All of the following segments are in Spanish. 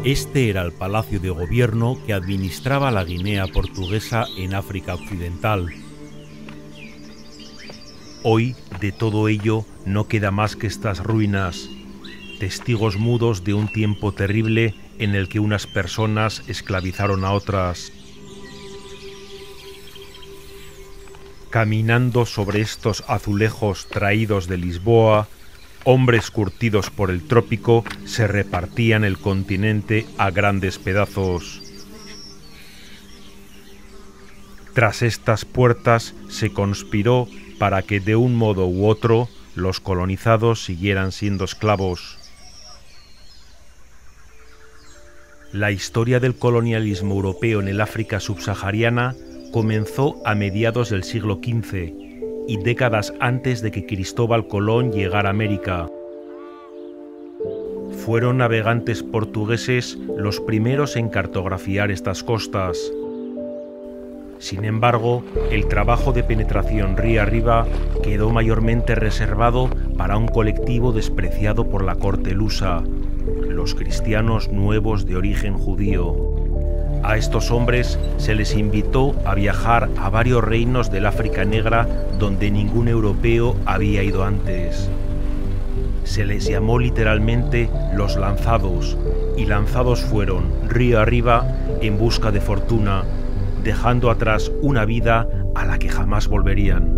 Este era el palacio de gobierno que administraba la Guinea portuguesa en África Occidental. Hoy, de todo ello, no queda más que estas ruinas, testigos mudos de un tiempo terrible en el que unas personas esclavizaron a otras. Caminando sobre estos azulejos traídos de Lisboa, hombres curtidos por el trópico se repartían el continente a grandes pedazos. Tras estas puertas se conspiró para que de un modo u otro los colonizados siguieran siendo esclavos. La historia del colonialismo europeo en el África subsahariana comenzó a mediados del siglo XV y décadas antes de que Cristóbal Colón llegara a América. Fueron navegantes portugueses los primeros en cartografiar estas costas. Sin embargo, el trabajo de penetración río arriba quedó mayormente reservado para un colectivo despreciado por la corte lusa, los cristianos nuevos de origen judío. A estos hombres se les invitó a viajar a varios reinos del África Negra donde ningún europeo había ido antes. Se les llamó literalmente los lanzados, y lanzados fueron río arriba en busca de fortuna, dejando atrás una vida a la que jamás volverían.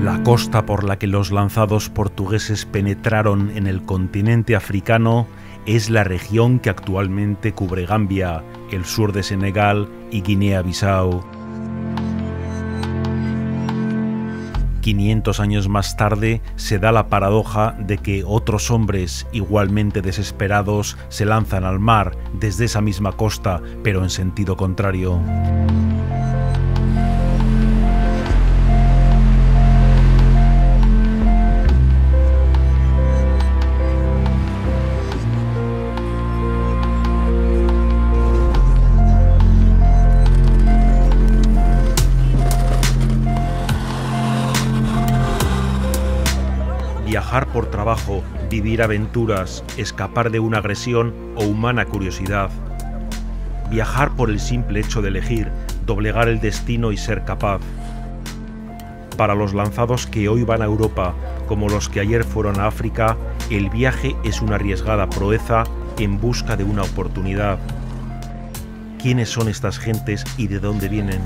La costa por la que los lanzados portugueses penetraron en el continente africano es la región que actualmente cubre Gambia, el sur de Senegal y Guinea-Bissau. 500 años más tarde se da la paradoja de que otros hombres igualmente desesperados se lanzan al mar desde esa misma costa, pero en sentido contrario. Viajar por trabajo, vivir aventuras, escapar de una agresión o humana curiosidad. Viajar por el simple hecho de elegir, doblegar el destino y ser capaz. Para los lanzados que hoy van a Europa, como los que ayer fueron a África, el viaje es una arriesgada proeza en busca de una oportunidad. ¿Quiénes son estas gentes y de dónde vienen?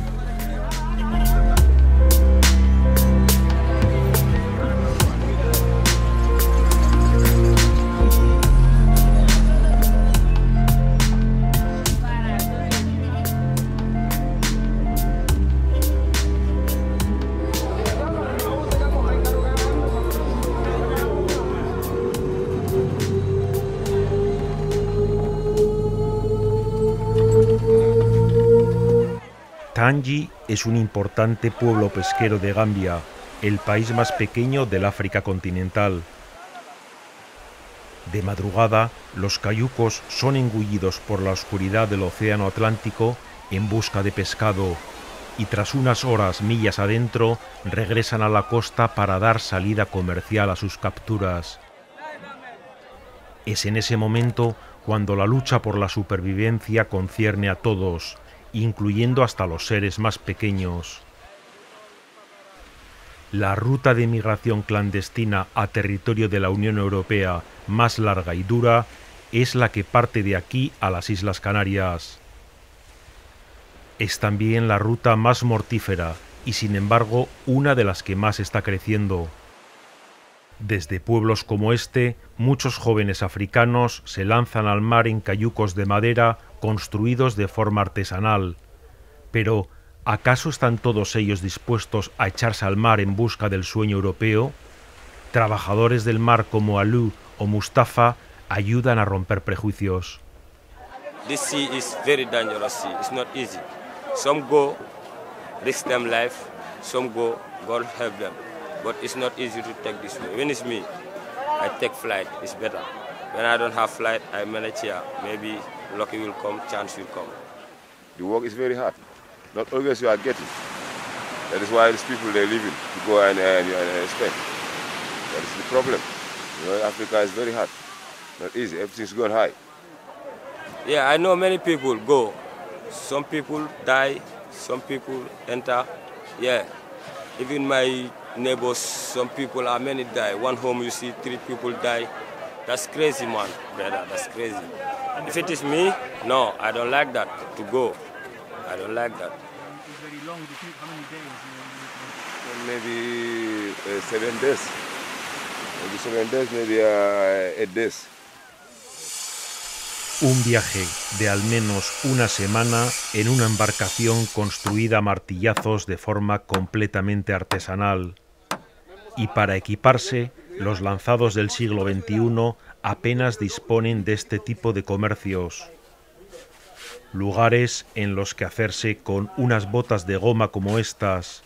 Tangi es un importante pueblo pesquero de Gambia, el país más pequeño del África continental. De madrugada, los cayucos son engullidos por la oscuridad del océano Atlántico en busca de pescado, y tras unas horas millas adentro, regresan a la costa para dar salida comercial a sus capturas. Es en ese momento cuando la lucha por la supervivencia concierne a todos, incluyendo hasta los seres más pequeños. La ruta de migración clandestina a territorio de la Unión Europea más larga y dura es la que parte de aquí a las Islas Canarias. Es también la ruta más mortífera y, sin embargo, una de las que más está creciendo. Desde pueblos como este, muchos jóvenes africanos se lanzan al mar en cayucos de madera construidos de forma artesanal. Pero, ¿acaso están todos ellos dispuestos a echarse al mar en busca del sueño europeo? Trabajadores del mar como Alou o Mustafa ayudan a romper prejuicios. This sea is very dangerous sea. It's not easy. Some go, risk them life. Some go, God help them. But it's not easy to take this way. When it's me, I take flight. It's better. When I don't have flight, I manage here. Maybe lucky will come, chance will come. The work is very hard. Not always you are getting. That is why these people they're leaving to go and spend. That is the problem. You know, Africa is very hard. Not easy. Everything's gone high. Yeah, I know many people go. Some people die. Some people enter. Yeah, even my neighbors, some people are many die. One home you see 3 people die. That's crazy, man, brother. That's crazy. If it is me, no, I don't like that to go. I don't like that. It's very long. Do you think how many days? Maybe 7 days. Maybe 7 days, maybe 8 days. Un viaje de al menos una semana en una embarcación construida a martillazos de forma completamente artesanal. Y para equiparse, los lanzados del siglo XXI apenas disponen de este tipo de comercios. Lugares en los que hacerse con unas botas de goma como estas,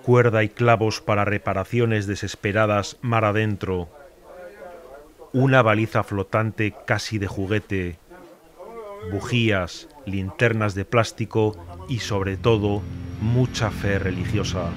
cuerda y clavos para reparaciones desesperadas mar adentro, una baliza flotante casi de juguete, bujías, linternas de plástico y, sobre todo, mucha fe religiosa.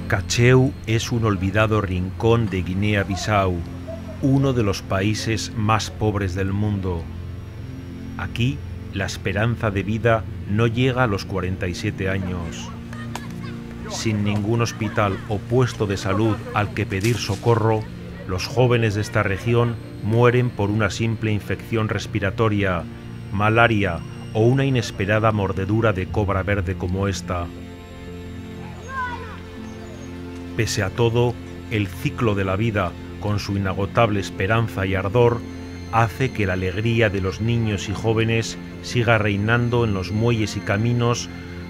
Cacheu es un olvidado rincón de Guinea-Bissau, uno de los países más pobres del mundo. Aquí, la esperanza de vida no llega a los 47 años. Sin ningún hospital o puesto de salud al que pedir socorro, los jóvenes de esta región mueren por una simple infección respiratoria, malaria o una inesperada mordedura de cobra verde como esta. Pese a todo, el ciclo de la vida, con su inagotable esperanza y ardor, hace que la alegría de los niños y jóvenes siga reinando en los muelles y caminos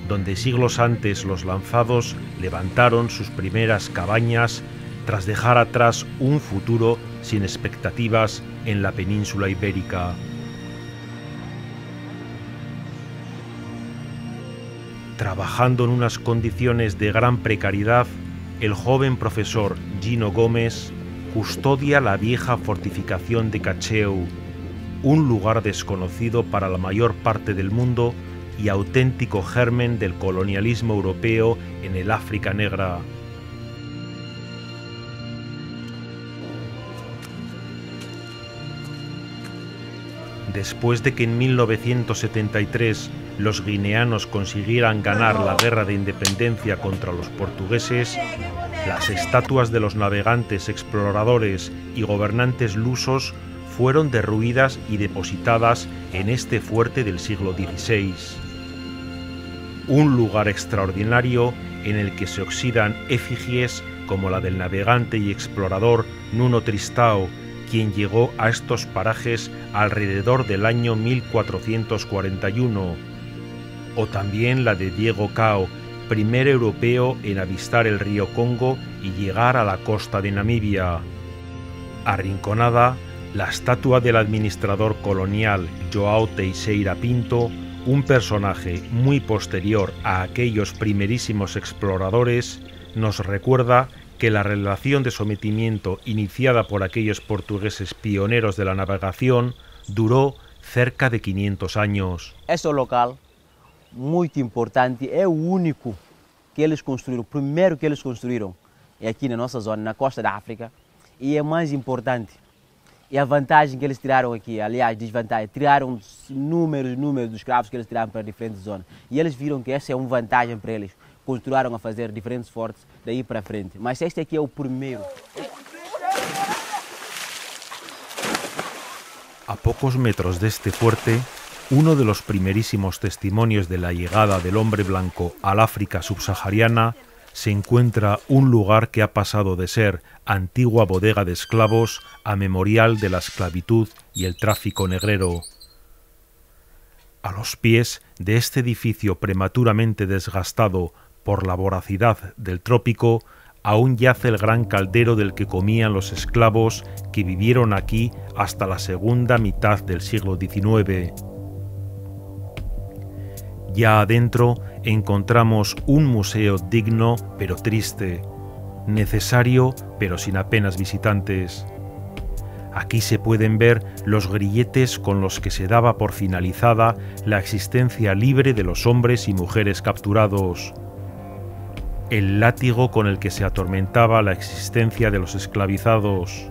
donde siglos antes los lanzados levantaron sus primeras cabañas tras dejar atrás un futuro sin expectativas en la península ibérica. Trabajando en unas condiciones de gran precariedad, el joven profesor Gino Gómez custodia la vieja fortificación de Cacheu, un lugar desconocido para la mayor parte del mundo y auténtico germen del colonialismo europeo en el África negra. Después de que en 1973 los guineanos consiguieran ganar la guerra de independencia contra los portugueses, las estatuas de los navegantes, exploradores y gobernantes lusos fueron derruidas y depositadas en este fuerte del siglo XVI. Un lugar extraordinario en el que se oxidan efigies como la del navegante y explorador Nuno Tristão, quien llegó a estos parajes alrededor del año 1441, o también la de Diego Cao, primer europeo en avistar el río Congo y llegar a la costa de Namibia. Arrinconada, la estatua del administrador colonial João Teixeira Pinto un personaje muy posterior a aquellos primerísimos exploradores, nos recuerda que la relación de sometimiento iniciada por aquellos portugueses pioneros de la navegación duró cerca de 500 años. Este local, muy importante, es el único que eles construíram, primeiro que eles construíram é aqui na nossa zona, na costa da África, e é mais importante. E a vantagem que eles tiraram aqui, aliás, desvantagem, tiraram números dos escravos que eles tiraram para diferentes zonas. E eles viram que essa é uma vantagem para eles. Continuaram a fazer diferentes fortes daí para frente. Mas este aqui é o primeiro. A pocos metros de este fuerte, uno de los primerísimos testimonios de la llegada del hombre blanco al África subsahariana, se encuentra un lugar que ha pasado de ser antigua bodega de esclavos a memorial de la esclavitud y el tráfico negrero. A los pies de este edificio prematuramente desgastado por la voracidad del trópico, aún yace el gran caldero del que comían los esclavos que vivieron aquí hasta la segunda mitad del siglo XIX. Ya adentro encontramos un museo digno pero triste, necesario pero sin apenas visitantes. Aquí se pueden ver los grilletes con los que se daba por finalizada la existencia libre de los hombres y mujeres capturados, el látigo con el que se atormentaba la existencia de los esclavizados,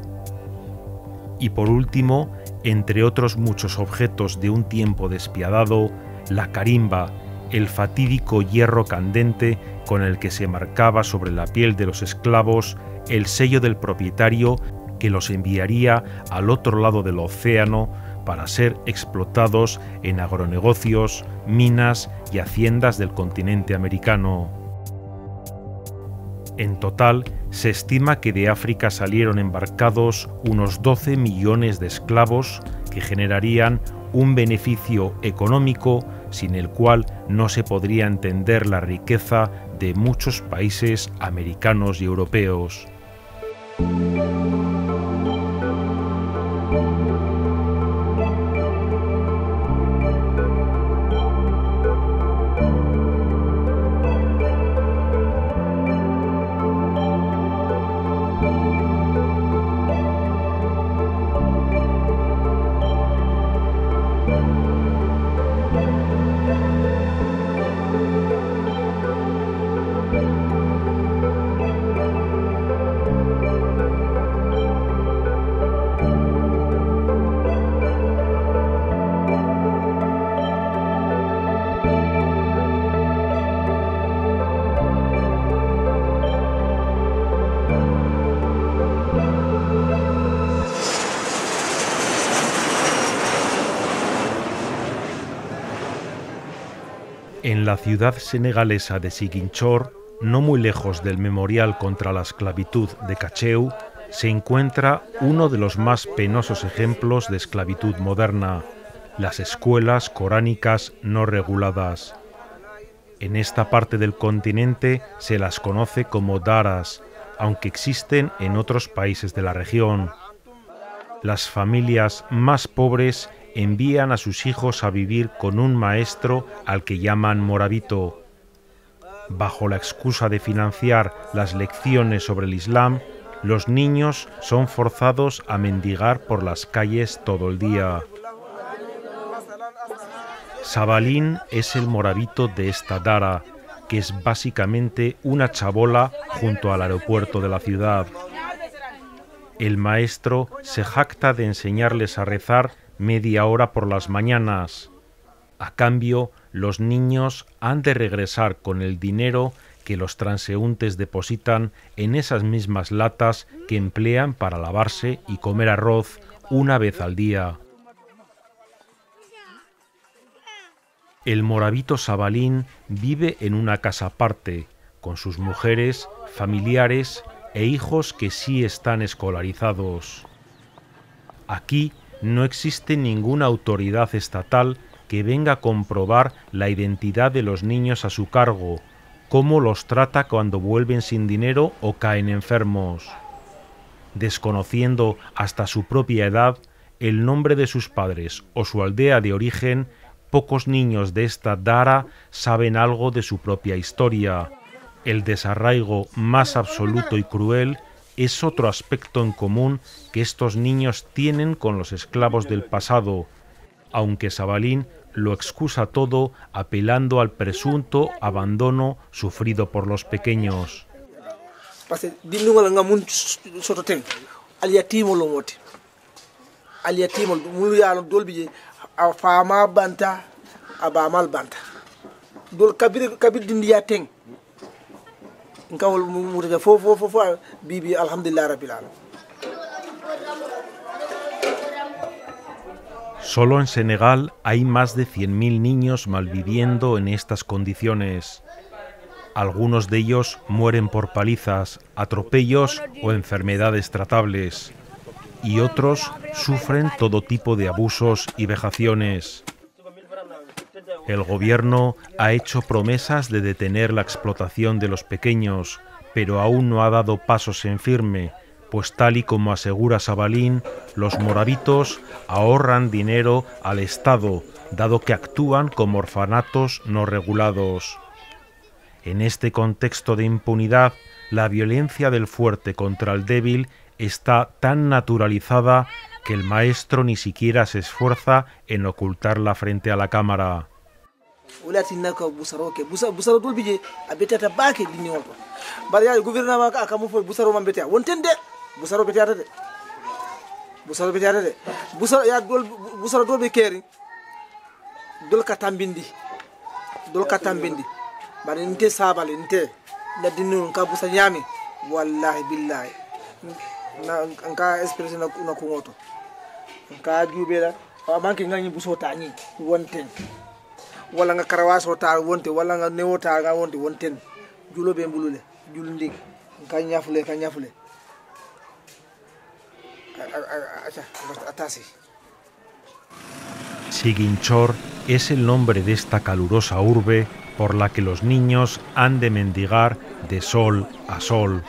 y por último, entre otros muchos objetos de un tiempo despiadado, la carimba, el fatídico hierro candente con el que se marcaba sobre la piel de los esclavos el sello del propietario que los enviaría al otro lado del océano para ser explotados en agronegocios, minas y haciendas del continente americano. En total, se estima que de África salieron embarcados unos 12 millones de esclavos que generarían un beneficio económico sin el cual no se podría entender la riqueza de muchos países americanos y europeos. En la ciudad senegalesa de Ziguinchor, no muy lejos del memorial contra la esclavitud de Cacheu, se encuentra uno de los más penosos ejemplos de esclavitud moderna, las escuelas coránicas no reguladas. En esta parte del continente se las conoce como daras, aunque existen en otros países de la región. Las familias más pobres envían a sus hijos a vivir con un maestro al que llaman morabito. Bajo la excusa de financiar las lecciones sobre el Islam, los niños son forzados a mendigar por las calles todo el día. Sabalín es el morabito de esta dara, que es básicamente una chabola junto al aeropuerto de la ciudad. El maestro se jacta de enseñarles a rezar media hora por las mañanas. A cambio, los niños han de regresar con el dinero que los transeúntes depositan en esas mismas latas que emplean para lavarse y comer arroz una vez al día. El morabito Sabalín vive en una casa aparte, con sus mujeres, familiares e hijos que sí están escolarizados. Aquí no existe ninguna autoridad estatal que venga a comprobar la identidad de los niños a su cargo, cómo los trata cuando vuelven sin dinero o caen enfermos. Desconociendo hasta su propia edad, el nombre de sus padres o su aldea de origen, pocos niños de esta Dara saben algo de su propia historia. El desarraigo más absoluto y cruel es otro aspecto en común que estos niños tienen con los esclavos del pasado, aunque Sabalín lo excusa todo apelando al presunto abandono sufrido por los pequeños. Solo en Senegal hay más de 100.000 niños malviviendo en estas condiciones. Algunos de ellos mueren por palizas, atropellos o enfermedades tratables, y otros sufren todo tipo de abusos y vejaciones. El gobierno ha hecho promesas de detener la explotación de los pequeños, pero aún no ha dado pasos en firme, pues tal y como asegura Sabalín, los moravitos ahorran dinero al Estado, dado que actúan como orfanatos no regulados. En este contexto de impunidad, la violencia del fuerte contra el débil está tan naturalizada que el maestro ni siquiera se esfuerza en ocultarla frente a la cámara. Wallahi billahi anka expression na kungoto anka jubela manke ngani busota ni wonten wala nga karawaso ta wonte wala nga newota ga wonte wonten julobe mbulule julndi ka nyafule atasi. Ziguinchor es el nombre de esta calurosa urbe por la que los niños han de mendigar de sol a sol.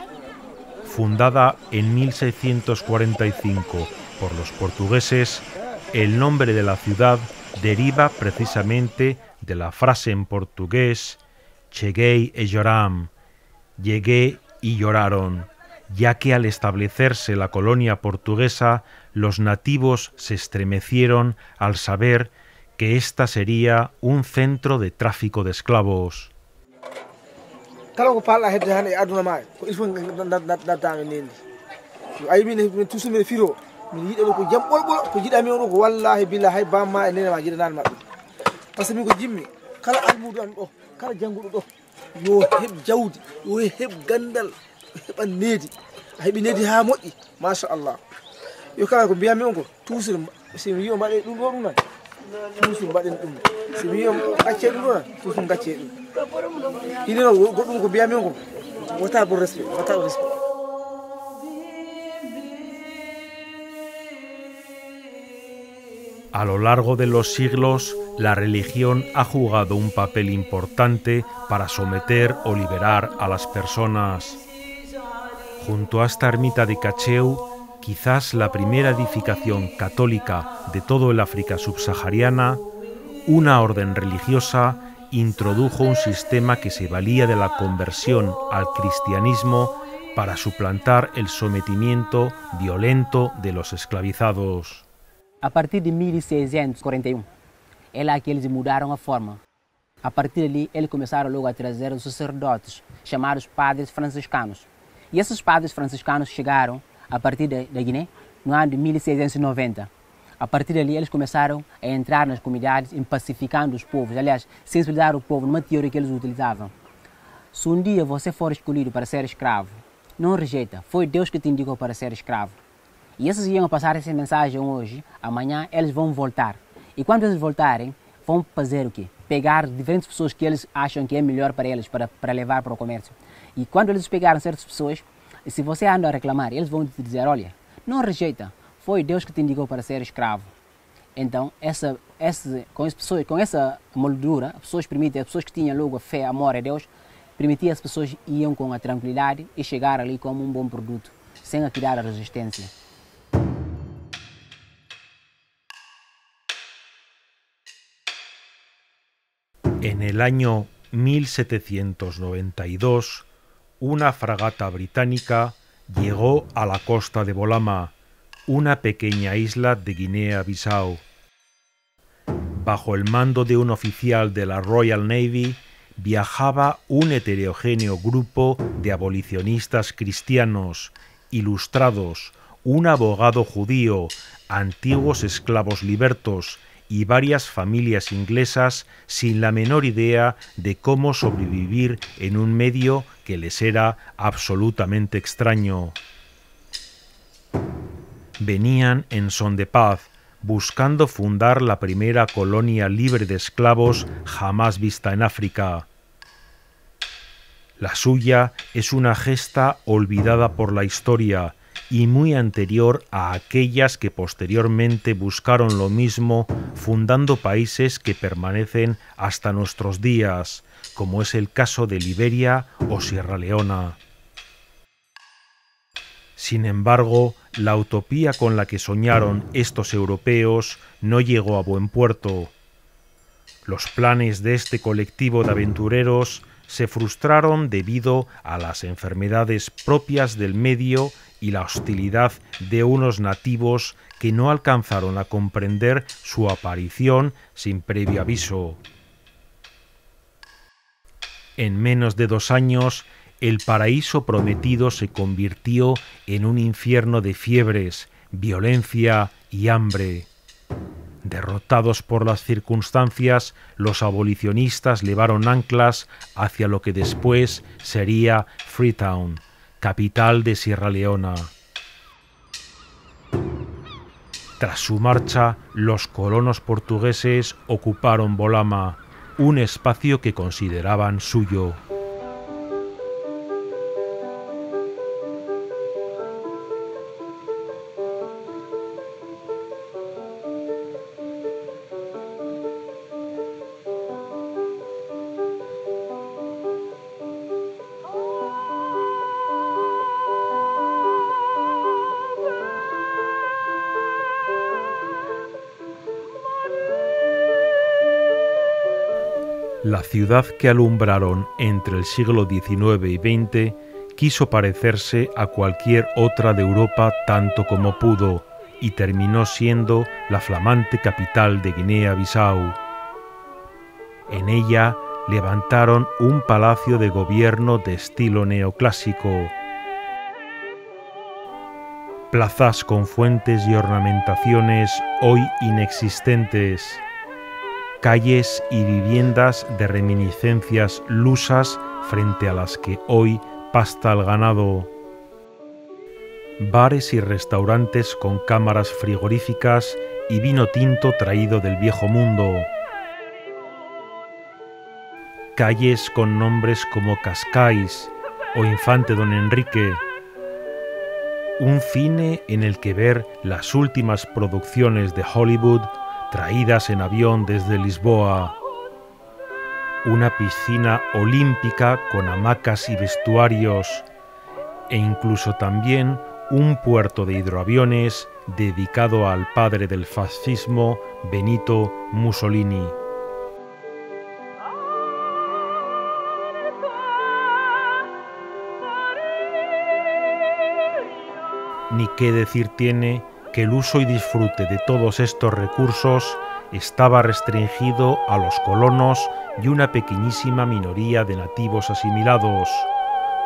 Fundada en 1645 por los portugueses, el nombre de la ciudad deriva precisamente de la frase en portugués "Cheguei e lloram", llegué y lloraron, ya que al establecerse la colonia portuguesa, los nativos se estremecieron al saber que esta sería un centro de tráfico de esclavos. A lo largo de los siglos, la religión ha jugado un papel importante para someter o liberar a las personas. Junto a esta ermita de Cacheu, quizás la primera edificación católica de todo el África subsahariana, una orden religiosa introdujo un sistema que se valía de la conversión al cristianismo para suplantar el sometimiento violento de los esclavizados. A partir de 1641, é lá que eles mudaram a forma. A partir dali, eles começaram logo a trazer os sacerdotes, chamados padres franciscanos. E esses padres franciscanos chegaram a partir da Guiné no ano de 1690. A partir dali, eles começaram a entrar nas comunidades, pacificando os povos, aliás, sensibilizar o povo numa teoria que eles utilizavam. Se um dia você for escolhido para ser escravo, não rejeita, foi Deus que te indicou para ser escravo. E esses iam passar essa mensagem hoje, amanhã eles vão voltar. E quando eles voltarem, vão fazer o quê? Pegar diferentes pessoas que eles acham que é melhor para eles, para levar para o comércio. E quando eles pegaram certas pessoas, se você anda a reclamar, eles vão te dizer, olha, não rejeita, foi Deus que te indicou para ser escravo. Então, com essa moldura, as pessoas que tinham logo a fé, amor a Deus, permitia as pessoas iam com a tranquilidade e chegar ali como um bom produto, sem atirar a resistência. En el año 1792, una fragata británica llegó a la costa de Bolama, una pequeña isla de Guinea-Bissau. Bajo el mando de un oficial de la Royal Navy, viajaba un heterogéneo grupo de abolicionistas cristianos, ilustrados, un abogado judío, antiguos esclavos libertos y varias familias inglesas sin la menor idea de cómo sobrevivir en un medio que les era absolutamente extraño. Venían en son de paz, buscando fundar la primera colonia libre de esclavos jamás vista en África. La suya es una gesta olvidada por la historia y muy anterior a aquellas que posteriormente buscaron lo mismo, fundando países que permanecen hasta nuestros días, como es el caso de Liberia o Sierra Leona. Sin embargo, la utopía con la que soñaron estos europeos no llegó a buen puerto. Los planes de este colectivo de aventureros se frustraron debido a las enfermedades propias del medio y la hostilidad de unos nativos que no alcanzaron a comprender su aparición sin previo aviso. En menos de 2 años, el paraíso prometido se convirtió en un infierno de fiebres, violencia y hambre. Derrotados por las circunstancias, los abolicionistas levaron anclas hacia lo que después sería Freetown, capital de Sierra Leona. Tras su marcha, los colonos portugueses ocuparon Bolama, un espacio que consideraban suyo. La ciudad que alumbraron entre el siglo XIX y XX quiso parecerse a cualquier otra de Europa tanto como pudo y terminó siendo la flamante capital de Guinea-Bissau. En ella levantaron un palacio de gobierno de estilo neoclásico, plazas con fuentes y ornamentaciones hoy inexistentes, calles y viviendas de reminiscencias lusas frente a las que hoy pasta el ganado, bares y restaurantes con cámaras frigoríficas y vino tinto traído del viejo mundo, calles con nombres como Cascais o Infante Don Enrique, un cine en el que ver las últimas producciones de Hollywood traídas en avión desde Lisboa, una piscina olímpica con hamacas y vestuarios, e incluso también un puerto de hidroaviones dedicado al padre del fascismo, Benito Mussolini. Ni qué decir tiene que el uso y disfrute de todos estos recursos estaba restringido a los colonos y una pequeñísima minoría de nativos asimilados,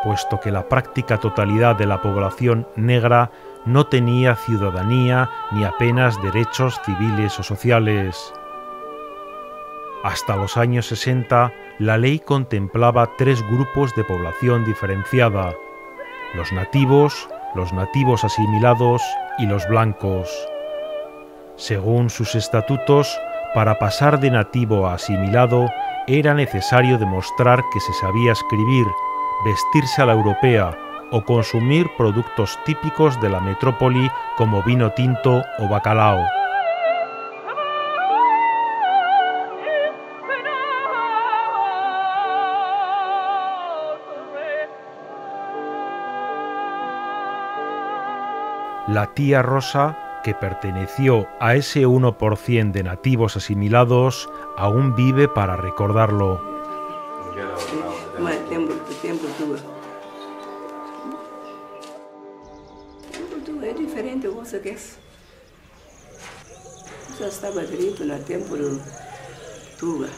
puesto que la práctica totalidad de la población negra no tenía ciudadanía ni apenas derechos civiles o sociales. Hasta los años 60, la ley contemplaba 3 grupos de población diferenciada: los nativos asimilados y los blancos. Según sus estatutos, para pasar de nativo a asimilado era necesario demostrar que se sabía escribir, vestirse a la europea o consumir productos típicos de la metrópoli como vino tinto o bacalao. La tía Rosa que perteneció a ese 1% de nativos asimilados, aún vive para recordarlo. É diferente, você quer? Já estava direito no tempo do Tuga.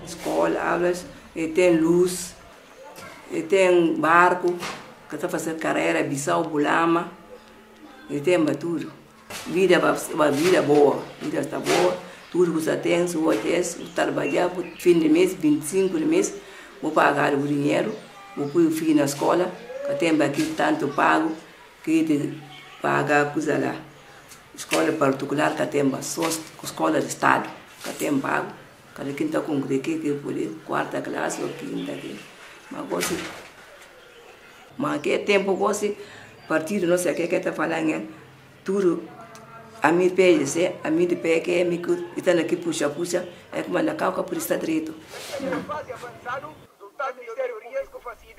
Escola, aulas, e tem luz, e tem barco, que está fazendo carreira, Bissau, Bulama, e tem tudo. Vida boa, vida está boa, tudo que você tem, se você trabalhar, fim de mês, 25 de mês, vou pagar o dinheiro, vou pôr o filho na escola, que tem aqui tanto pago, que te paga coisa lá. Escola particular que tem só escola de Estado, que tem pago, cada quem está com que poder, quarta classe ou quinta aqui. Mas que tempo você partido não sei o que está falando, tudo a mim pede, a mim de pé que é me que está aqui puxa, é como na calca por estar direito.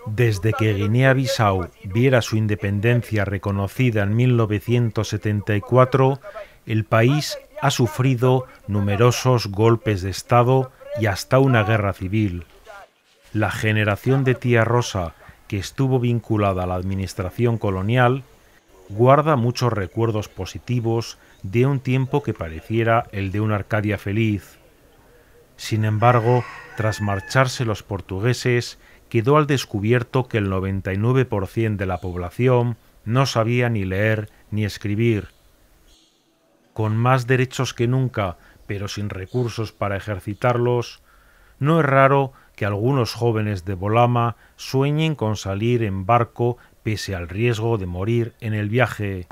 Desde que Guinea-Bissau viera su independencia reconocida en 1974, el país ha sufrido numerosos golpes de Estado y hasta una guerra civil. La generación de Tía Rosa, que estuvo vinculada a la administración colonial, guarda muchos recuerdos positivos de un tiempo que pareciera el de una Arcadia feliz. Sin embargo, tras marcharse los portugueses, quedó al descubierto que el 99% de la población no sabía ni leer ni escribir. Con más derechos que nunca, pero sin recursos para ejercitarlos, no es raro que algunos jóvenes de Bolama sueñen con salir en barco pese al riesgo de morir en el viaje.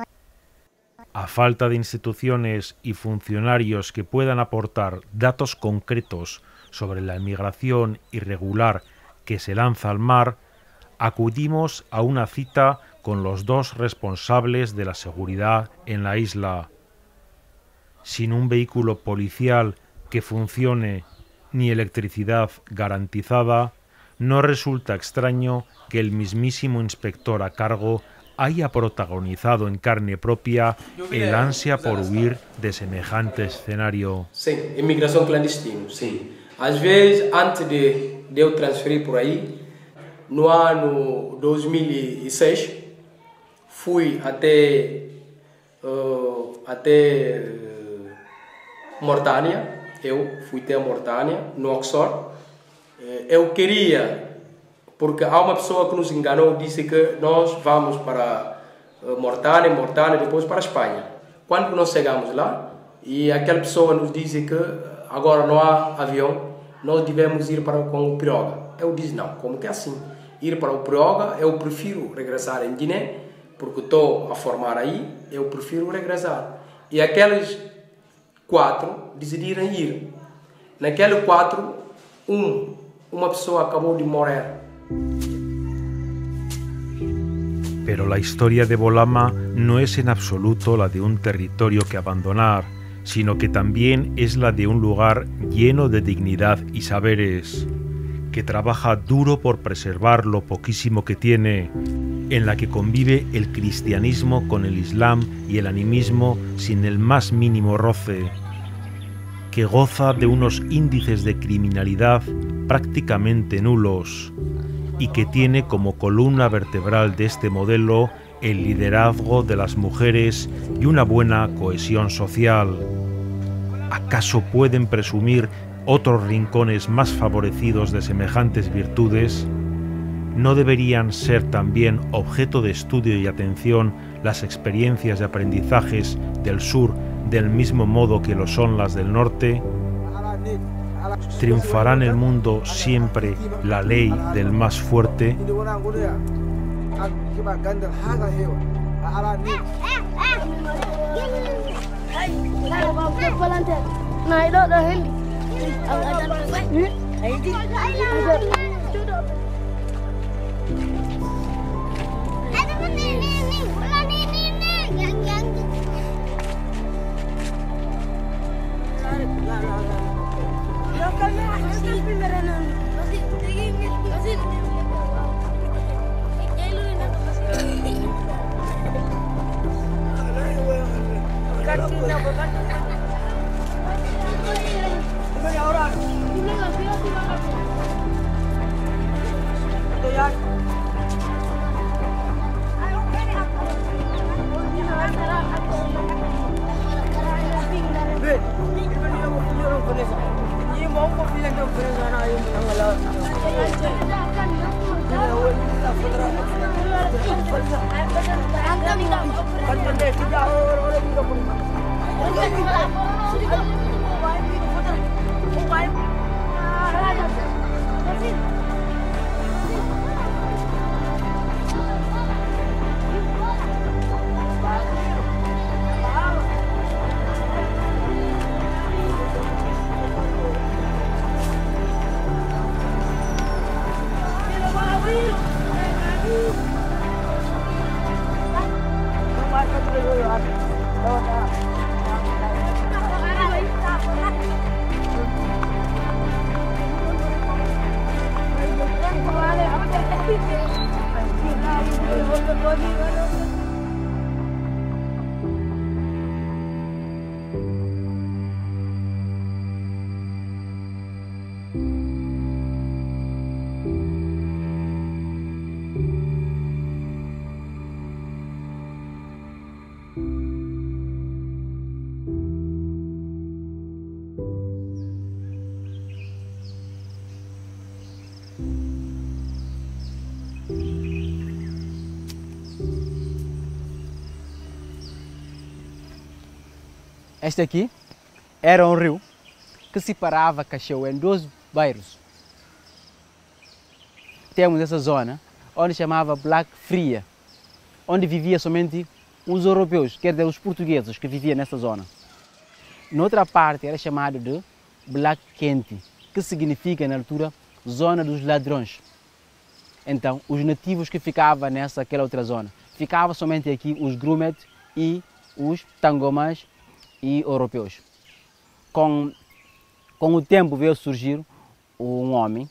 A falta de instituciones y funcionarios que puedan aportar datos concretos sobre la emigración irregular que se lanza al mar, acudimos a una cita con los dos responsables de la seguridad en la isla. Sin un vehículo policial que funcione ni electricidad garantizada, no resulta extraño que el mismísimo inspector a cargo haya protagonizado en carne propia el ansia por huir de semejante escenario. Sí, inmigración clandestina, sí. Às vezes, antes de eu transferir por aí, no ano 2006, fui até Mauritânia. Eu fui até a Mauritânia, no Oxford. Eu queria, porque há uma pessoa que nos enganou, disse que nós vamos para Mauritânia, depois para a Espanha. Quando nós chegamos lá, e aquela pessoa nos disse que agora não há avião, nós devemos ir com o piroga. Eu disse, não, como que é assim? Ir para o piroga, eu prefiro regressar em Guiné, porque estou a formar aí, eu prefiro regressar. E aqueles 4 decidiram ir. Naqueles 4, uma pessoa acabou de morrer. Pero la historia de Bolama no es en absoluto la de un territorio que abandonar, sino que también es la de un lugar lleno de dignidad y saberes, que trabaja duro por preservar lo poquísimo que tiene, en la que convive el cristianismo con el islam y el animismo sin el más mínimo roce, que goza de unos índices de criminalidad prácticamente nulos y que tiene como columna vertebral de este modelo el liderazgo de las mujeres y una buena cohesión social. ¿Acaso pueden presumir otros rincones más favorecidos de semejantes virtudes? ¿No deberían ser también objeto de estudio y atención las experiencias de aprendizajes del sur del mismo modo que lo son las del norte? ¿Triunfará en el mundo siempre la ley del más fuerte? Este aqui era um rio que separava Cacheu em 2 bairros. Temos essa zona onde chamava Black Fria, onde vivia somente os europeus, quer dizer, os portugueses que viviam nessa zona. Noutra parte era chamado de Black Quente, que significa na altura zona dos ladrões. Então, os nativos que ficavam naquela outra zona, ficavam somente aqui os Grumet e os Tangomãs e europeus. Com o tempo veio surgir um homem,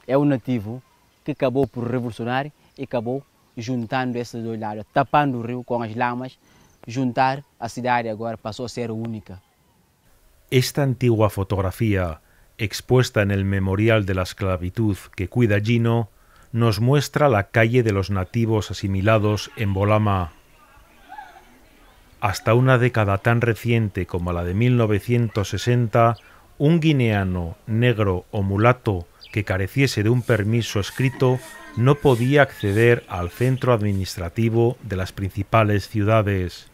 é um nativo, que acabou por revolucionar e acabou juntando esses dois lados, tapando o rio com as lamas, juntar a cidade agora passou a ser única. Esta antigua fotografía, expuesta en el Memorial de la Esclavitud que cuida Gino, nos muestra la calle de los nativos asimilados en Bolama. Hasta una década tan reciente como la de 1960, un guineano, negro o mulato que careciese de un permiso escrito no podía acceder al centro administrativo de las principales ciudades.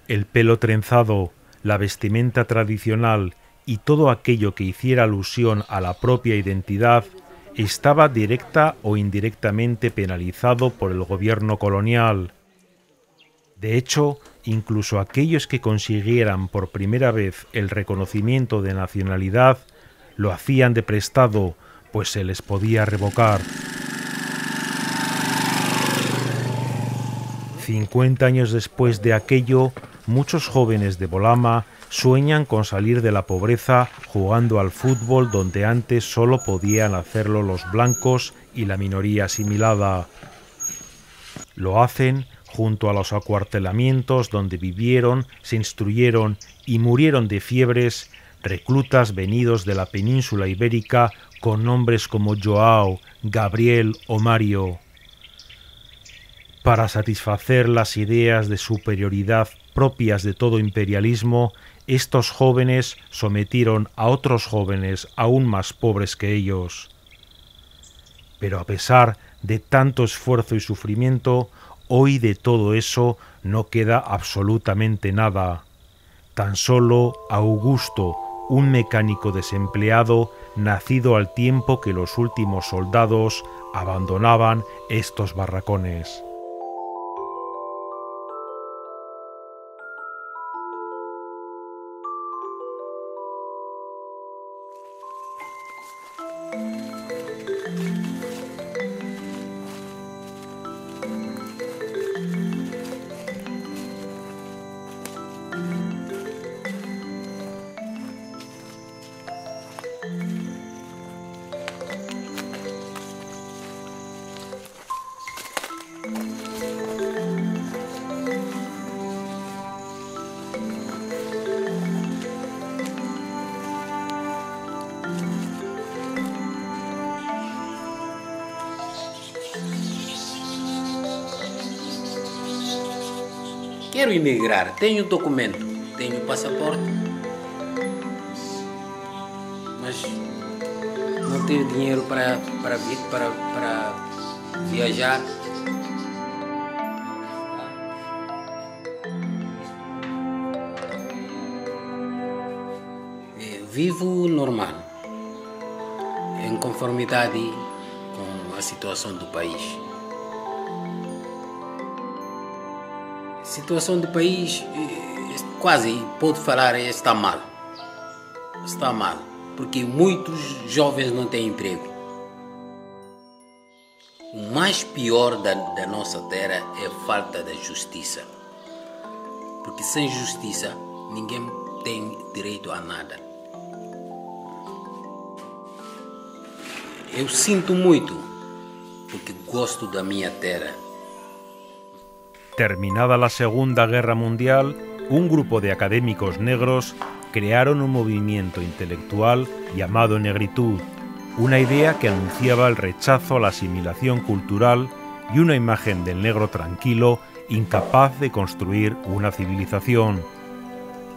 El pelo trenzado, la vestimenta tradicional y todo aquello que hiciera alusión a la propia identidad estaba directa o indirectamente penalizado por el gobierno colonial. De hecho, incluso aquellos que consiguieran por primera vez el reconocimiento de nacionalidad lo hacían de prestado, pues se les podía revocar. 50 años después de aquello, muchos jóvenes de Bolama sueñan con salir de la pobreza jugando al fútbol donde antes solo podían hacerlo los blancos y la minoría asimilada. Lo hacen junto a los acuartelamientos donde vivieron, se instruyeron y murieron de fiebres reclutas venidos de la península ibérica con nombres como Joao, Gabriel o Mario. Para satisfacer las ideas de superioridad propias de todo imperialismo, estos jóvenes sometieron a otros jóvenes aún más pobres que ellos. Pero a pesar de tanto esfuerzo y sufrimiento, hoy de todo eso no queda absolutamente nada. Tan solo Augusto, un mecánico desempleado, nacido al tiempo que los últimos soldados abandonaban estos barracones. quero emigrar, tenho documento, tenho passaporte, mas não tenho dinheiro para viajar. Vivo normal, em conformidade com a situação do país. A situação do país, quase pode falar, está mal. Está mal, porque muitos jovens não têm emprego. O mais pior da nossa terra é a falta de justiça. Porque sem justiça, ninguém tem direito a nada. Eu sinto muito, porque gosto da minha terra. Terminada la Segunda Guerra Mundial, un grupo de académicos negros crearon un movimiento intelectual llamado Negritud, una idea que anunciaba el rechazo a la asimilación cultural y una imagen del negro tranquilo, incapaz de construir una civilización.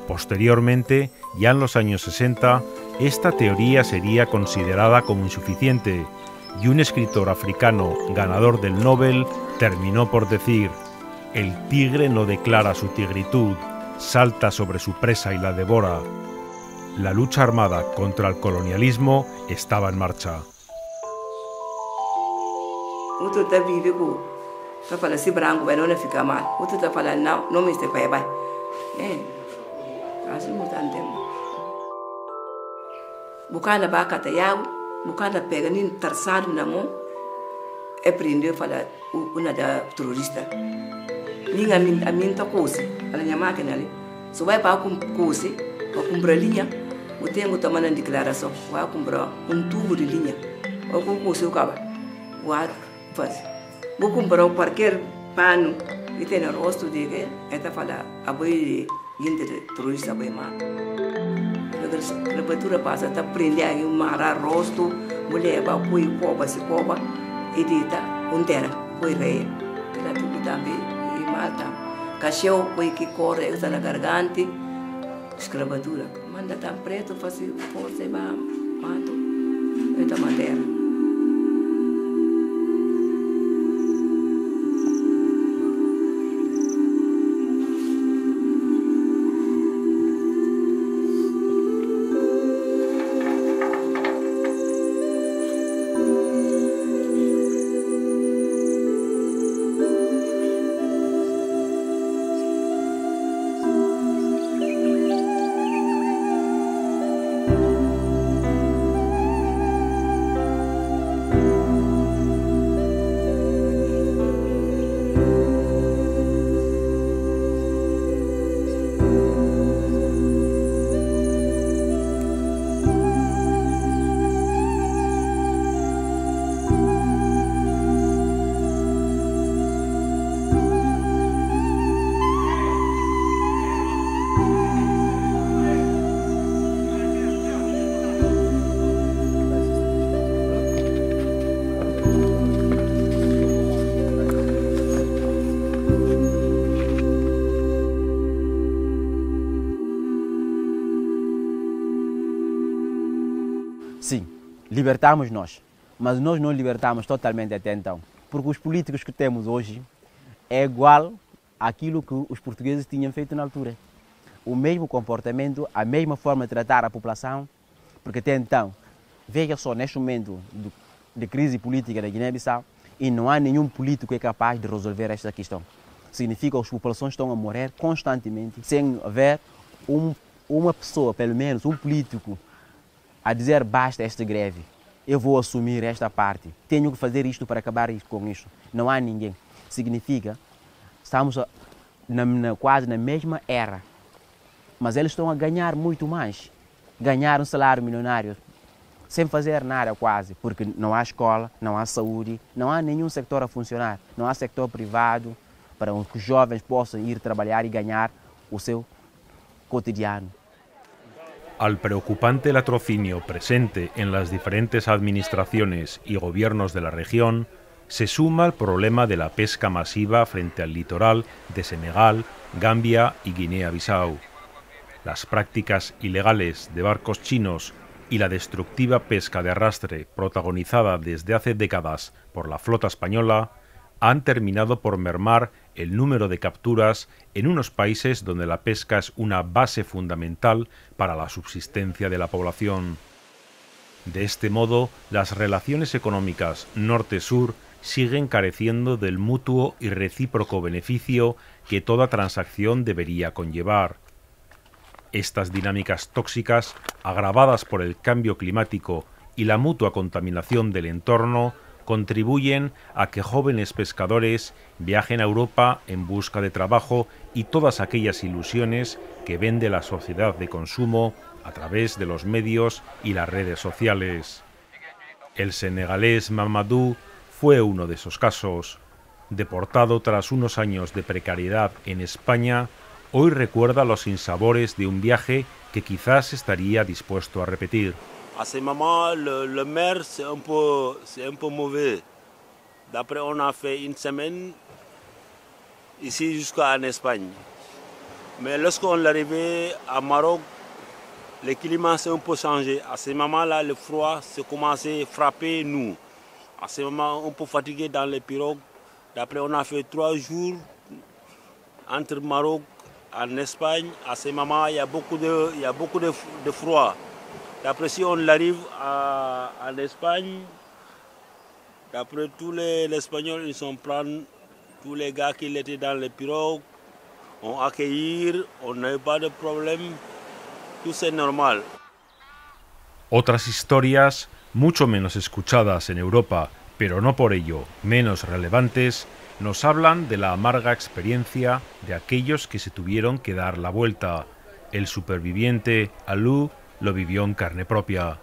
Posteriormente, ya en los años 60, esta teoría sería considerada como insuficiente y un escritor africano ganador del Nobel terminó por decir: el tigre no declara su tigritud, salta sobre su presa y la devora. La lucha armada contra el colonialismo estaba en marcha. Bukana ba kata yawo, bukana pega ni tarsado na mo, e prendeu fala una da terrorista. Ninga amin ta cosi, ala nya máquina ali. So vai para cosi, para comprar linha, o tenho tomando declaração, vai comprar tubo de linha. O cosi o caba. Vai faz. Vou comprar qualquer pano e tem o rosto de que esta fala aboi de terrorista bem mal. A prefeitura passa a prender aí mara rosto, mulher vai pôr coba se coba e dita terra pôr rei. Ela tudo também e mata. Cachorro pôr que corre usa na garganta, escravatura. Manda tão preto fazer força e vai mato. Esta matéria. Sim, libertamos nós, mas nós não libertamos totalmente até então, porque os políticos que temos hoje é igual àquilo que os portugueses tinham feito na altura. O mesmo comportamento, a mesma forma de tratar a população, porque até então, veja só, neste momento de crise política da Guiné-Bissau, e não há nenhum político que é capaz de resolver esta questão. Significa que as populações estão a morrer constantemente, sem haver uma pessoa, pelo menos um político, a dizer basta esta greve, eu vou assumir esta parte, tenho que fazer isto para acabar com isto. Não há ninguém. Significa, estamos quase na mesma era, mas eles estão a ganhar muito mais. Ganhar um salário milionário sem fazer nada quase, porque não há escola, não há saúde, não há nenhum setor a funcionar, não há setor privado para que os jovens possam ir trabalhar y ganar o seu cotidiano. Al preocupante latrocinio presente en las diferentes administraciones y gobiernos de la región, se suma el problema de la pesca masiva frente al litoral de Senegal, Gambia y Guinea-Bissau. Las prácticas ilegales de barcos chinos y la destructiva pesca de arrastre protagonizada desde hace décadas por la flota española han terminado por mermar el número de capturas en unos países donde la pesca es una base fundamental para la subsistencia de la población. De este modo, las relaciones económicas norte-sur siguen careciendo del mutuo y recíproco beneficio que toda transacción debería conllevar. Estas dinámicas tóxicas, agravadas por el cambio climático y la mutua contaminación del entorno, contribuyen a que jóvenes pescadores viajen a Europa en busca de trabajo y todas aquellas ilusiones que vende la sociedad de consumo a través de los medios y las redes sociales. El senegalés Mamadou fue uno de esos casos. Deportado tras unos años de precariedad en España, hoy recuerda los sinsabores de un viaje que quizás estaría dispuesto a repetir. À ce moment, le mer, c'est un peu mauvais. D'après, on a fait une semaine ici jusqu'en Espagne. Mais lorsqu'on est arrivé à Maroc, le climat s'est un peu changé. À ce moment-là, le froid s'est commencé à frapper nous. À ce moment, un peu fatigué dans les pirogues. D'après, on a fait 3 jours entre Maroc et Espagne. À ce moment, il y a beaucoup de froid. D'après, si on arrive en Espagne, d'après tous les Espagnols, ils sont prêts, tous les gars qui étaient dans les pirogues, on accueillir, on n'avait pas de problème, tout c'est normal. Otras historias, mucho menos escuchadas en Europa, pero no por ello menos relevantes, nos hablan de la amarga experiencia de aquellos que se tuvieron que dar la vuelta. El superviviente Alou lo vivió en carne propia.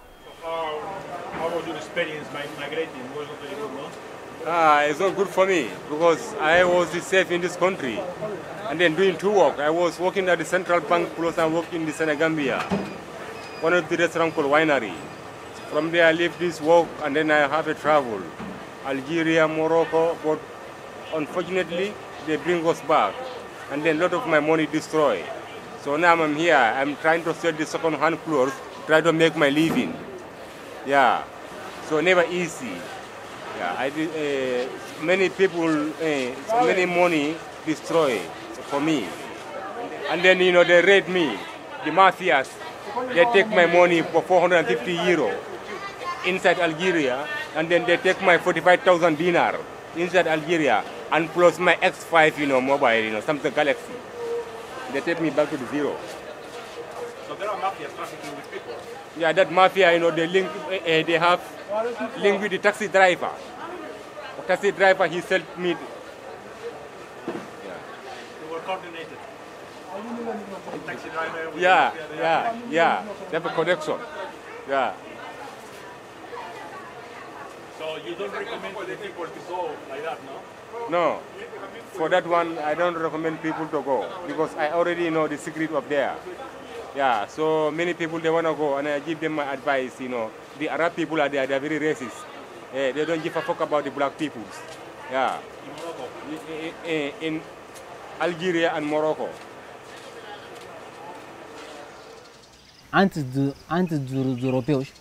It's not good for me because I was safe in this country and then doing 2 work. I was working at the Central Bank plus I worked in the Senegambia, one of the restaurant called Winery. From there I leave this work and then I have to travel Algeria, Morocco, but unfortunately they bring us back and then a lot of my money destroyed. So now I'm here, I'm trying to sell the second-hand clothes, try to make my living. Yeah, so never easy. Yeah, I did, many people, so many money destroyed for me. And then, you know, they raid me, the mafias, they take my money for 450 euro inside Algeria, and then they take my 45,000 dinar inside Algeria, and plus my X5, you know, mobile, you know, Samsung Galaxy. They take me back to the zero. So there are mafias trafficking with people? Yeah, that mafia, you know, they link, they have link with the taxi driver. The taxi driver, he sold me. They were coordinated? The taxi driver? Yeah. They have a connection. Yeah. So you don't recommend the people to go like that, no? No. For that one, I don't recommend people to go because I already know the secret of there. Yeah, so many people, they want to go and I give them my advice, you know. The Arab people are there, they're very racist. They don't give a fuck about the black people. Yeah. In Morocco? In Algeria and Morocco. Antes dos europeus,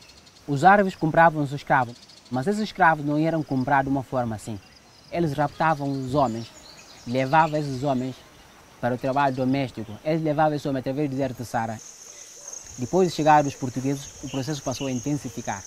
os árabes compravam os escravos, mas esses escravos não eram comprados de uma forma assim. Eles raptavam os homens, levavam esses homens para o trabalho doméstico. Eles levavam esses homens através do deserto do Saara. Depois de chegar os portugueses, o processo passou a intensificar.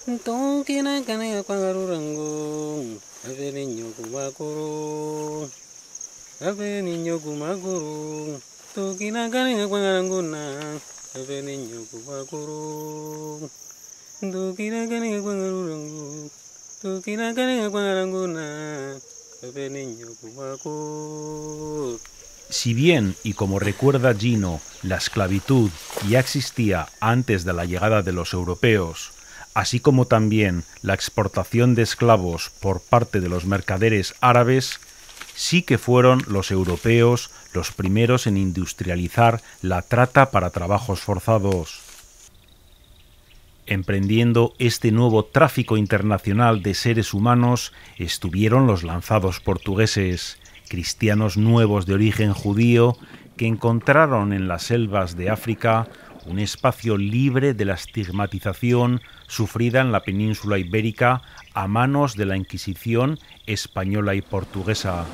Si bien, y como recuerda Gino, la esclavitud ya existía antes de la llegada de los europeos, así como también la exportación de esclavos por parte de los mercaderes árabes, sí que fueron los europeos los primeros en industrializar la trata para trabajos forzados. Emprendiendo este nuevo tráfico internacional de seres humanos estuvieron los lanzados portugueses, cristianos nuevos de origen judío que encontraron en las selvas de África un espacio libre de la estigmatización sufrida en la península ibérica a manos de la Inquisición española y portuguesa.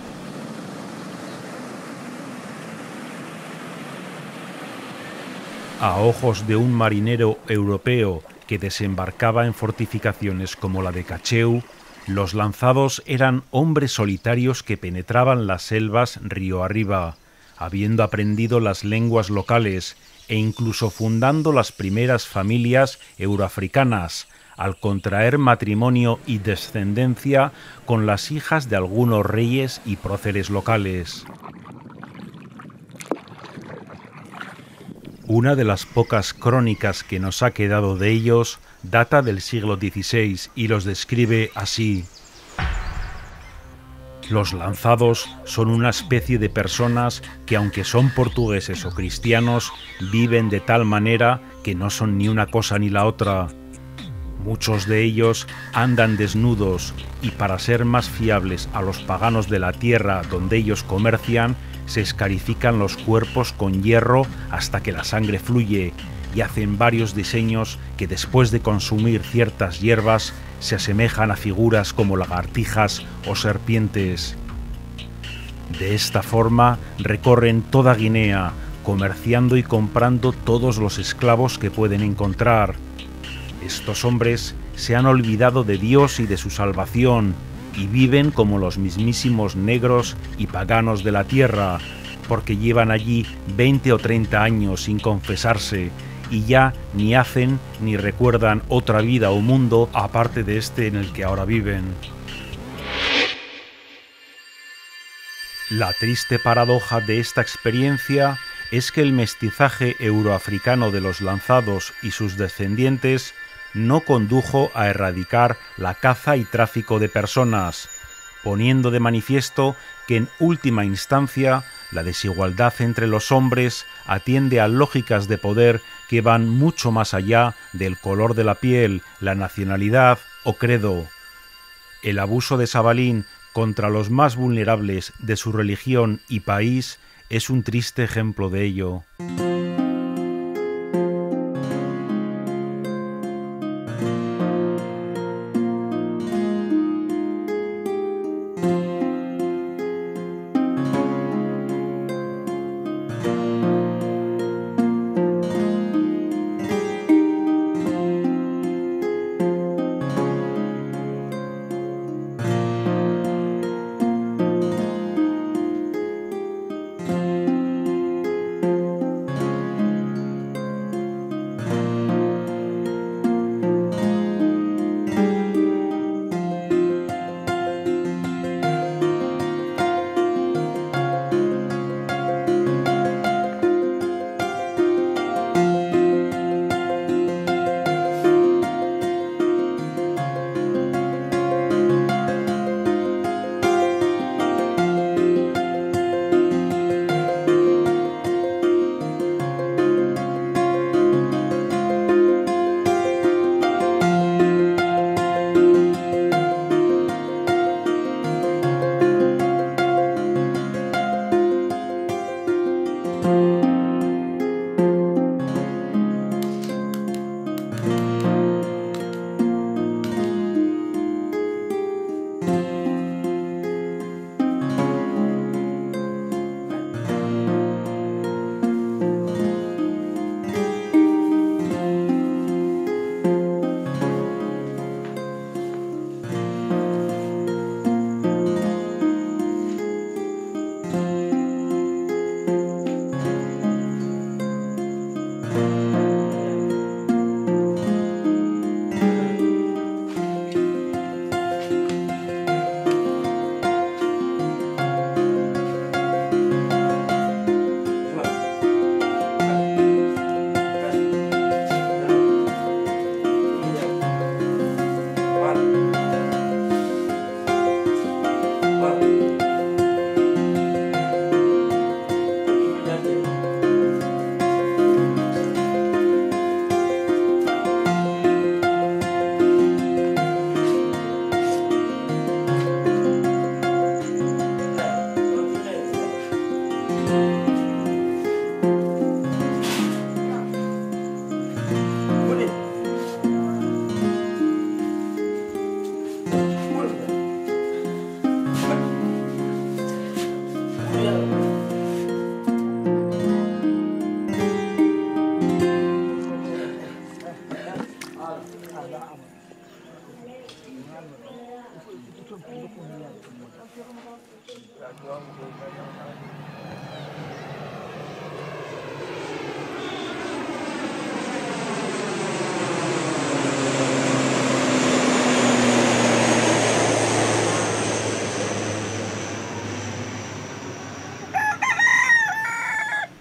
A ojos de un marinero europeo que desembarcaba en fortificaciones como la de Cacheu, los lanzados eran hombres solitarios que penetraban las selvas río arriba, habiendo aprendido las lenguas locales e incluso fundando las primeras familias euroafricanas, al contraer matrimonio y descendencia con las hijas de algunos reyes y próceres locales. Una de las pocas crónicas que nos ha quedado de ellos data del siglo XVI y los describe así. Los lanzados son una especie de personas que, aunque son portugueses o cristianos, viven de tal manera que no son ni una cosa ni la otra. Muchos de ellos andan desnudos y, para ser más fiables a los paganos de la tierra donde ellos comercian, se escarifican los cuerpos con hierro hasta que la sangre fluye y hacen varios diseños que, después de consumir ciertas hierbas, se asemejan a figuras como lagartijas o serpientes. De esta forma recorren toda Guinea, comerciando y comprando todos los esclavos que pueden encontrar. Estos hombres se han olvidado de Dios y de su salvación y viven como los mismísimos negros y paganos de la tierra, porque llevan allí 20 o 30 años sin confesarse y ya ni hacen ni recuerdan otra vida o mundo aparte de este en el que ahora viven. La triste paradoja de esta experiencia es que el mestizaje euroafricano de los lanzados y sus descendientes no condujo a erradicar la caza y tráfico de personas, poniendo de manifiesto que en última instancia la desigualdad entre los hombres atiende a lógicas de poder que van mucho más allá del color de la piel, la nacionalidad o credo. El abuso de Sabalín contra los más vulnerables de su religión y país es un triste ejemplo de ello.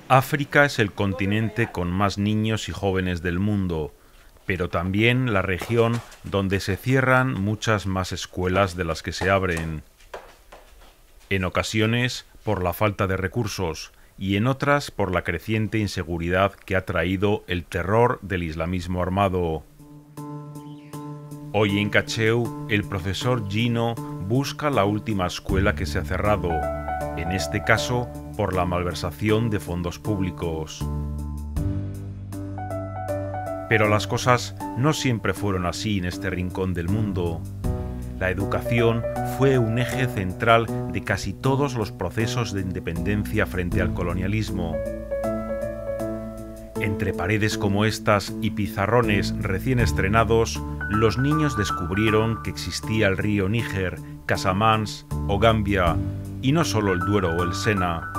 África es el continente con más niños y jóvenes del mundo, pero también la región donde se cierran muchas más escuelas de las que se abren. En ocasiones por la falta de recursos y en otras por la creciente inseguridad que ha traído el terror del islamismo armado. Hoy en Cacheu, el profesor Gino busca la última escuela que se ha cerrado, en este caso por la malversación de fondos públicos. Pero las cosas no siempre fueron así en este rincón del mundo. La educación fue un eje central de casi todos los procesos de independencia frente al colonialismo. Entre paredes como estas y pizarrones recién estrenados, los niños descubrieron que existía el río Níger, Casamance o Gambia, y no solo el Duero o el Sena.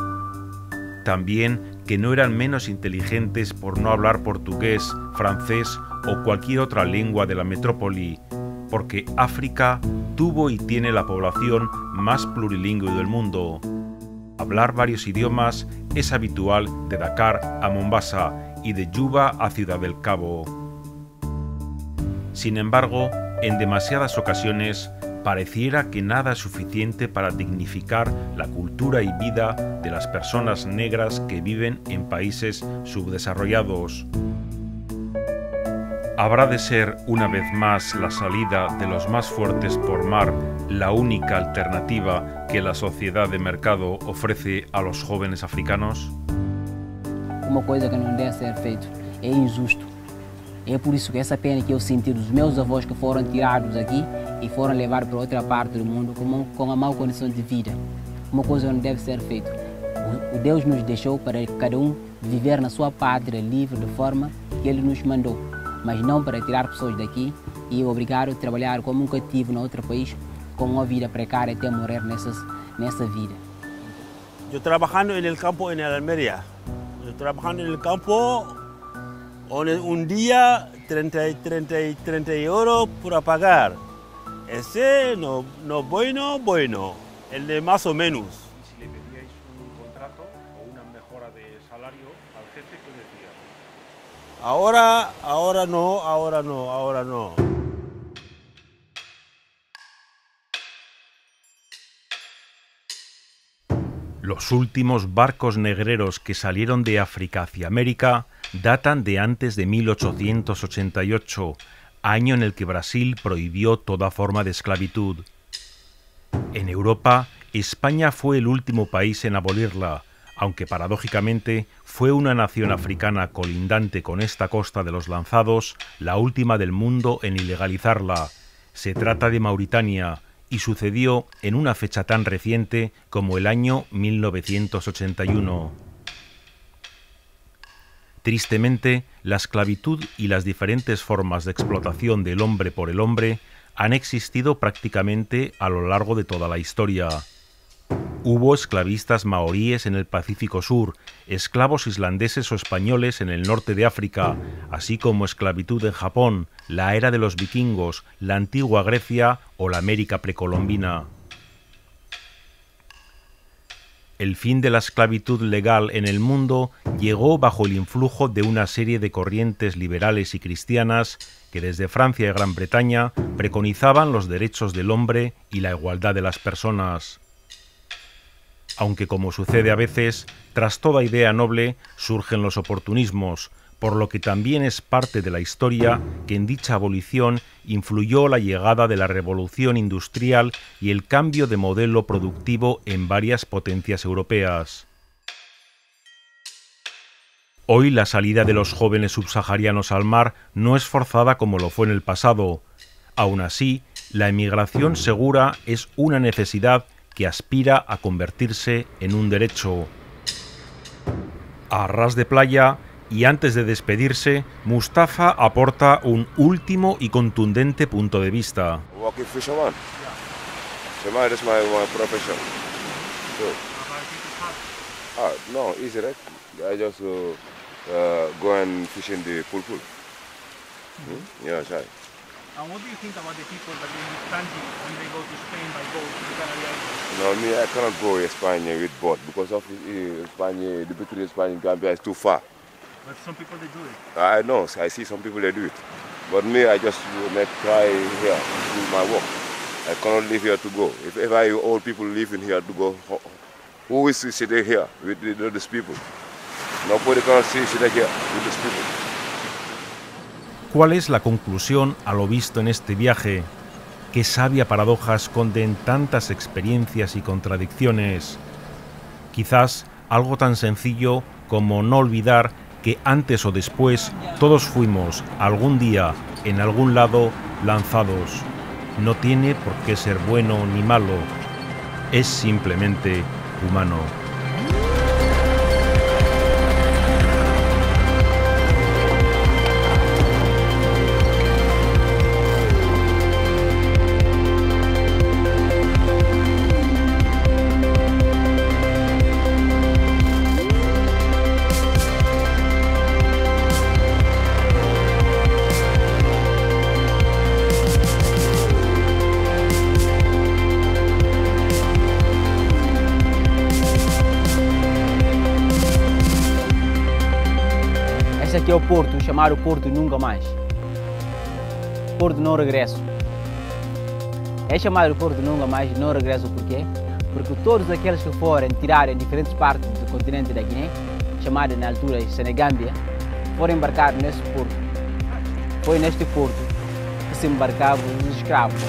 También que no eran menos inteligentes por no hablar portugués, francés o cualquier otra lengua de la metrópoli, porque África tuvo y tiene la población más plurilingüe del mundo. Hablar varios idiomas es habitual de Dakar a Mombasa y de Juba a Ciudad del Cabo. Sin embargo, en demasiadas ocasiones pareciera que nada es suficiente para dignificar la cultura y vida de las personas negras que viven en países subdesarrollados. ¿Habrá de ser una vez más la salida de los más fuertes por mar la única alternativa que la sociedad de mercado ofrece a los jóvenes africanos? Uma coisa que não deve ser feito é injusto. É por isso que essa pena que eu senti dos meus avós que foram tirados aqui e foram levados para outra parte do mundo com a má condição de vida. Uma coisa não deve ser feita. O Deus nos deixou para cada um viver na sua pátria livre de forma que Ele nos mandou, mas não para tirar pessoas daqui e obrigar a trabalhar como um cativo em outro país com uma vida precária até morrer nessa vida. Yo trabajando en el campo en Almería, trabajando en el campo, un día 30 euros para pagar. Ese no bueno, el de más o menos. ¿Y si le pedíais un contrato o una mejora de salario al jefe, qué decía? Ahora no. Los últimos barcos negreros que salieron de África hacia América datan de antes de 1888, año en el que Brasil prohibió toda forma de esclavitud. En Europa, España fue el último país en abolirla, aunque paradójicamente fue una nación africana colindante con esta costa de los Lanzados la última del mundo en ilegalizarla. Se trata de Mauritania, y sucedió en una fecha tan reciente como el año 1981. Tristemente, la esclavitud y las diferentes formas de explotación del hombre por el hombre han existido prácticamente a lo largo de toda la historia. Hubo esclavistas maoríes en el Pacífico Sur, esclavos islandeses o españoles en el norte de África, así como esclavitud en Japón, la era de los vikingos, la antigua Grecia o la América precolombina. El fin de la esclavitud legal en el mundo llegó bajo el influjo de una serie de corrientes liberales y cristianas que desde Francia y Gran Bretaña preconizaban los derechos del hombre y la igualdad de las personas. Aunque, como sucede a veces, tras toda idea noble surgen los oportunismos, por lo que también es parte de la historia que en dicha abolición influyó la llegada de la revolución industrial y el cambio de modelo productivo en varias potencias europeas. Hoy la salida de los jóvenes subsaharianos al mar no es forzada como lo fue en el pasado. Aún así, la emigración segura es una necesidad que aspira a convertirse en un derecho. A ras de playa, y antes de despedirse, Mustafa aporta un último y contundente punto de vista. Walking fisherman. Fisherman is my profession. So, no, easy, right? I just go and fish in the pool. Yeah, right. And what do you think about the people that they use tangi when they go to Spain by boat to the Canary Islands? No, me, I cannot go to Spain with boat because of Spain, the between Spain and Gambia is too far. But some people, they do it. I know, I see some people, they do it. But me, I just try here, do my work. I cannot live here to go. If ever old people living here to go, who is sitting here with these people? Nobody cannot sit here with these people. ¿Cuál es la conclusión a lo visto en este viaje? ¿Qué sabia paradoja esconden tantas experiencias y contradicciones? Quizás algo tan sencillo como no olvidar que antes o después todos fuimos algún día en algún lado lanzados. No tiene por qué ser bueno ni malo, es simplemente humano. Esse aqui é o porto, chamado Porto Nunca Mais. Porto Não Regresso. É chamado Porto Nunca Mais, não regresso por quê? Porque todos aqueles que forem tirar em diferentes partes do continente da Guiné, chamada na altura Senegâmbia, foram embarcar nesse porto. Foi neste porto que se embarcavam os escravos.